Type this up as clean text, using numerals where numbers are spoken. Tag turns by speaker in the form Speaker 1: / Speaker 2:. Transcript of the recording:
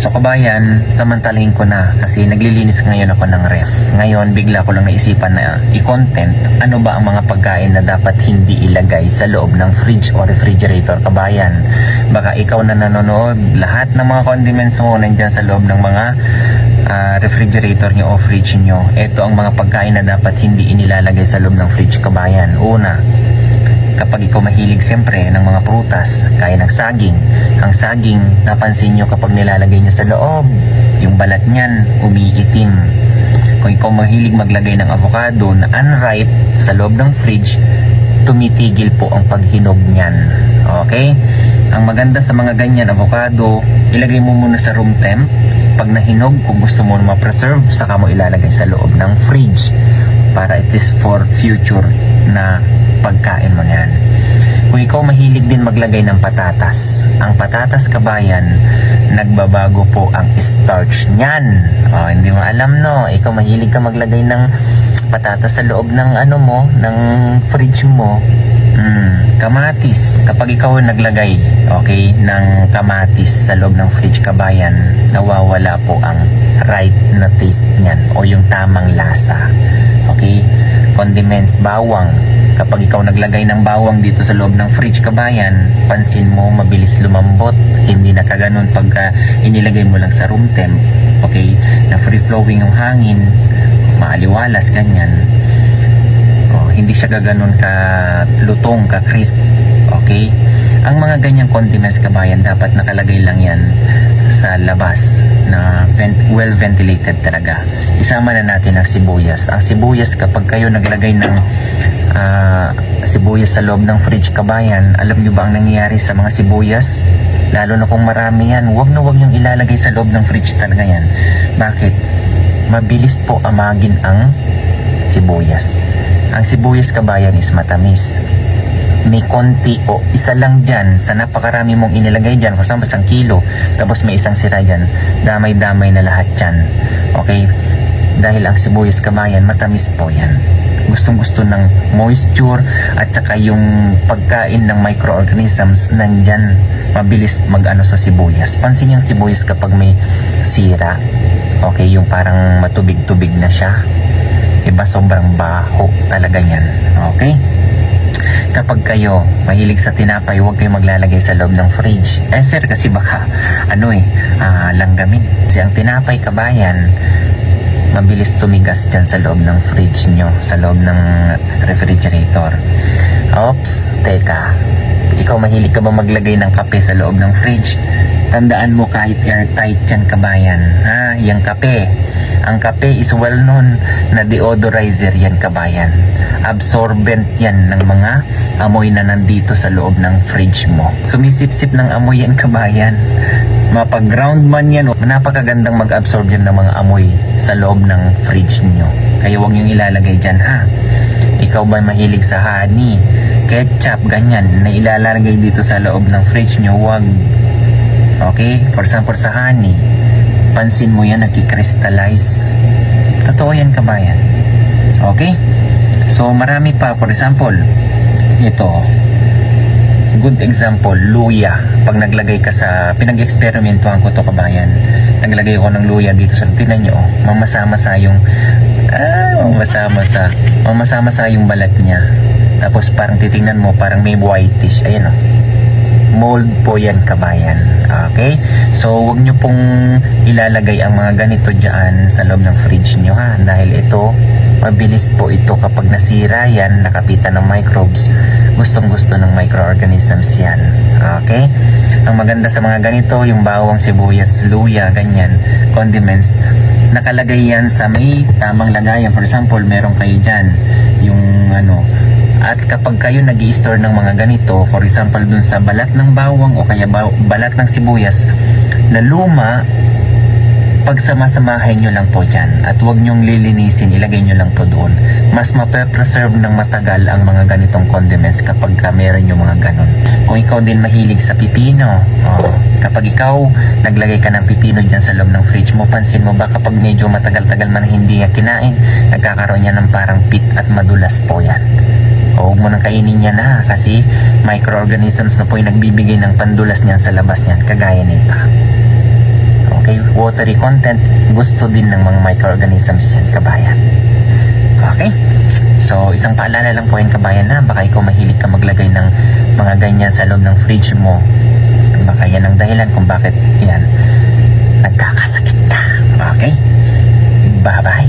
Speaker 1: So kabayan, samantalahin ko na kasi naglilinis ngayon ako ng ref. Ngayon, bigla ko lang naisipan na i-content ano ba ang mga pagkain na dapat hindi ilagay sa loob ng fridge o refrigerator, kabayan. Baka ikaw na nanonood, lahat ng mga condiments mo nandyan sa loob ng mga refrigerator nyo o fridge nyo. Ito ang mga pagkain na dapat hindi inilalagay sa loob ng fridge, kabayan. Una, kapag ikaw mahilig siyempre ng mga prutas, kaya ng saging. Ang saging, napansin nyo kapag nilalagay nyo sa loob, yung balat niyan, umiitim. Kung ikaw mahilig maglagay ng avocado na unripe sa loob ng fridge, tumitigil po ang paghinog niyan. Okay? Ang maganda sa mga ganyan, avocado, ilagay mo muna sa room temp. Pag nahinog, kung gusto mo na ma-preserve, saka mo ilalagay sa loob ng fridge para it is for future na pagkain mo na yan. Kung ikaw mahilig din maglagay ng patatas, ang patatas, kabayan, nagbabago po ang starch niyan. Hindi mo alam, no? Ikaw mahilig ka maglagay ng patatas sa loob ng ng fridge mo. Kamatis, kapag ikaw naglagay ng kamatis sa loob ng fridge, kabayan, nawawala po ang right na taste niyan o yung tamang lasa. Okay? Condiments, bawang, kapag ikaw naglagay ng bawang dito sa loob ng fridge, kabayan, pansin mo mabilis lumambot, hindi na kaganon pagka inilagay mo lang sa room temp. Okay? Na free flowing yung hangin, maaliwalas, ganyan. Hindi siya gaganon ka lutong, ka crisp. Okay? Ang mga ganyang condiments, kabayan, dapat nakalagay lang yan sa labas na well ventilated talaga. Isama na natin ang sibuyas. Ang sibuyas, kapag kayo naglagay ng sibuyas sa loob ng fridge, kabayan, alam nyo ba ang nangyayari sa mga sibuyas? Lalo na kung marami yan, wag nyong ilalagay sa loob ng fridge talaga yan. Bakit? Mabilis po amagin ang sibuyas. Ang sibuyas, kabayan, is matamis. May konti o isa lang dyan sa napakarami mong inilagay dyan, for example, 1 kilo, tapos may isang sira dyan, damay-damay na lahat dyan. Okay? Dahil ang sibuyas, kabayan, matamis po yan. Gustong-gusto ng moisture at saka yung pagkain ng microorganisms nandyan, mabilis mag-ano sa sibuyas. Pansin yung sibuyas kapag may sira. Okay? Yung parang matubig-tubig na siya. Iba, sobrang baho talaga yan. Okay? Kapag kayo mahilig sa tinapay, huwag kayo maglalagay sa loob ng fridge. Sir, kasi baka langgamin. Kasi ang tinapay, kabayan, mabilis tumigas dyan sa loob ng fridge nyo, sa loob ng refrigerator. Oops, teka. Ikaw mahilig ka ba maglagay ng kape sa loob ng fridge? Tandaan mo, kahit airtight yan, kabayan, yung kape. Ang kape is well known na deodorizer yan, kabayan. Absorbent yan ng mga amoy na nandito sa loob ng fridge mo. Sumisip-sip ng amoy yan, kabayan. Mapag-ground man yan, napakagandang mag-absorb yan ng mga amoy sa loob ng fridge nyo. Kaya huwag nyo ilalagay dyan, ha. Ikaw ba mahilig sa honey, ketchup, ganyan, na ilalagay dito sa loob ng fridge nyo? Huwag. Okay? For example, sa honey, pansin mo yan, nagkikrystallize. Totoo yan, kabayan. Okay? So, marami pa. For example, ito, good example, luya. Pag naglagay ka sa, pinag-experimentuhan ko to, kabayan. Naglagay ko ng luya dito sa, tinan nyo, mamasa-masa yung, mamasa-masa yung balat niya. Tapos parang titingnan mo, parang may whitish. Ayan, mold po yan, kabayan. Okay? So, huwag nyo pong ilalagay ang mga ganito dyan sa loob ng fridge nyo, ha? Dahil ito, mabilis po ito kapag nasira yan, nakapitan ng microbes. Gustong-gusto ng microorganisms yan. Okay? Ang maganda sa mga ganito, yung bawang, sibuyas, luya, ganyan, condiments, nakalagay yan sa may tamang lagayan. For example, meron kayo dyan, yung at kapag kayo nag-i-store ng mga ganito, for example, dun sa balat ng bawang o kaya balat ng sibuyas na luma, pagsama-samahin nyo lang po dyan at huwag nyong lilinisin, ilagay nyo lang po doon. Mas mape-preserve ng matagal ang mga ganitong condiments kapag meron nyo mga ganon. Kung ikaw din mahilig sa pipino, kapag ikaw naglagay ka ng pipino dyan sa loob ng fridge mo, pansin mo ba kapag medyo matagal-tagal man hindi niya kinain, nagkakaroon niya ng parang pit at madulas po yan. Huwag mo nang kainin yan, ha, kasi microorganisms na po yung nagbibigay ng pandulas niyan sa labas niyan, kagaya nito. Okay, watery content, gusto din ng mga microorganisms yan, kabayan. Okay? So, isang paalala lang po yan, kabayan, na baka ikaw mahilig ka maglagay ng mga ganyan sa loob ng fridge mo. Baka yan ang dahilan kung bakit yan nagkakasakit ka. Okay? Bye-bye.